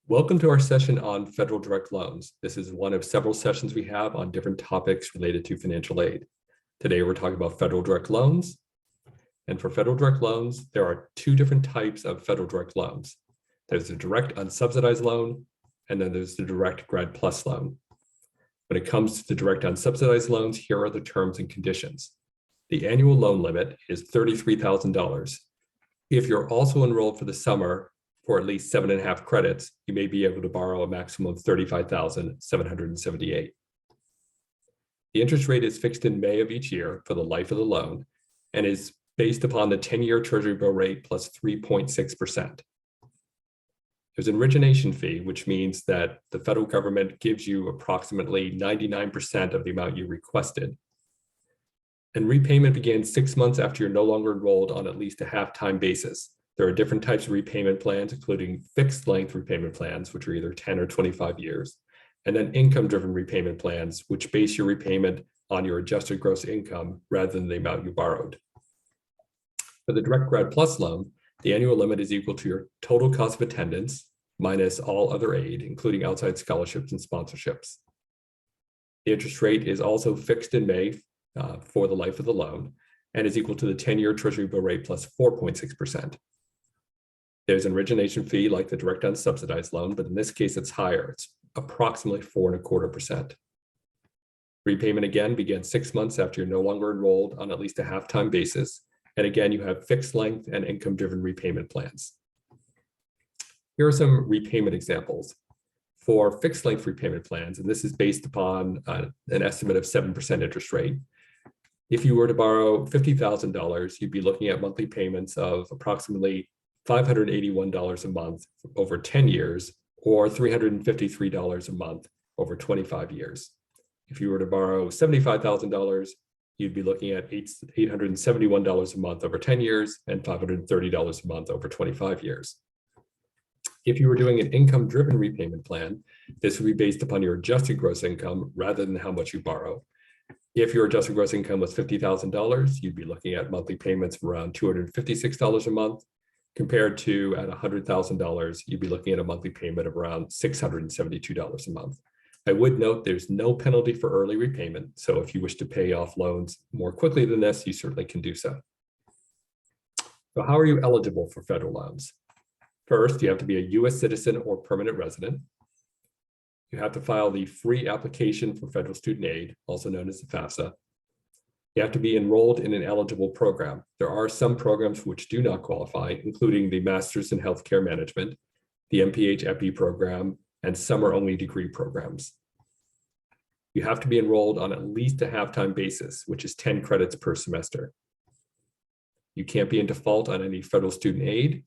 Welcome to our session on federal direct loans. This is one of several sessions we have on different topics related to financial aid. Today, we're talking about federal direct loans. And for federal direct loans, there are two different types of federal direct loans. There's the direct unsubsidized loan, and then there's the direct Grad PLUS loan. When it comes to the direct unsubsidized loans, here are the terms and conditions. The annual loan limit is $33,000. If you're also enrolled for the summer, for at least 7.5 credits, you may be able to borrow a maximum of $35,778. The interest rate is fixed in May of each year for the life of the loan and is based upon the 10-year Treasury bill rate plus 3.6%. There's an origination fee, which means that the federal government gives you approximately 99% of the amount you requested. And repayment begins 6 months after you're no longer enrolled on at least a half-time basis. There are different types of repayment plans, including fixed length repayment plans, which are either 10 or 25 years, and then income-driven repayment plans, which base your repayment on your adjusted gross income rather than the amount you borrowed. For the direct Grad PLUS loan, the annual limit is equal to your total cost of attendance minus all other aid, including outside scholarships and sponsorships. The interest rate is also fixed in May for the life of the loan and is equal to the 10-year Treasury bill rate plus 4.6%. There's an origination fee like the direct unsubsidized loan, but in this case, it's higher. It's approximately 4.25%. Repayment again begins 6 months after you're no longer enrolled on at least a half-time basis. And again, you have fixed length and income-driven repayment plans. Here are some repayment examples. For fixed length repayment plans, and this is based upon an estimate of 7% interest rate. If you were to borrow $50,000, you'd be looking at monthly payments of approximately $581 a month over 10 years, or $353 a month over 25 years. If you were to borrow $75,000, you'd be looking at $871 a month over 10 years and $530 a month over 25 years. If you were doing an income-driven repayment plan, this would be based upon your adjusted gross income rather than how much you borrow. If your adjusted gross income was $50,000, you'd be looking at monthly payments of around $256 a month. Compared to at $100,000, you'd be looking at a monthly payment of around $672 a month. I would note there's no penalty for early repayment. So if you wish to pay off loans more quickly than this, you certainly can do so. So how are you eligible for federal loans? First, you have to be a US citizen or permanent resident. You have to file the free application for federal student aid, also known as the FAFSA. You have to be enrolled in an eligible program. There are some programs which do not qualify, including the Masters in Healthcare Management, the MPH-EPI program, and summer-only degree programs. You have to be enrolled on at least a half-time basis, which is 10 credits per semester. You can't be in default on any federal student aid.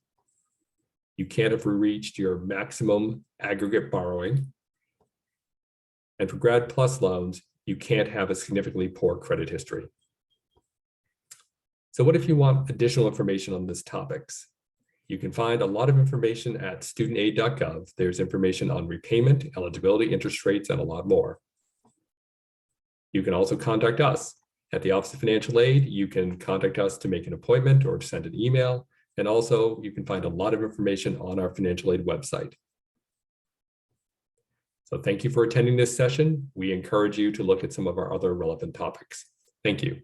You can't have reached your maximum aggregate borrowing. And for Grad PLUS loans, you can't have a significantly poor credit history. So what if you want additional information on these topics? You can find a lot of information at studentaid.gov. There's information on repayment, eligibility, interest rates, and a lot more. You can also contact us at the Office of Financial Aid. You can contact us to make an appointment or to send an email. And also you can find a lot of information on our financial aid website. So thank you for attending this session. We encourage you to look at some of our other relevant topics. Thank you.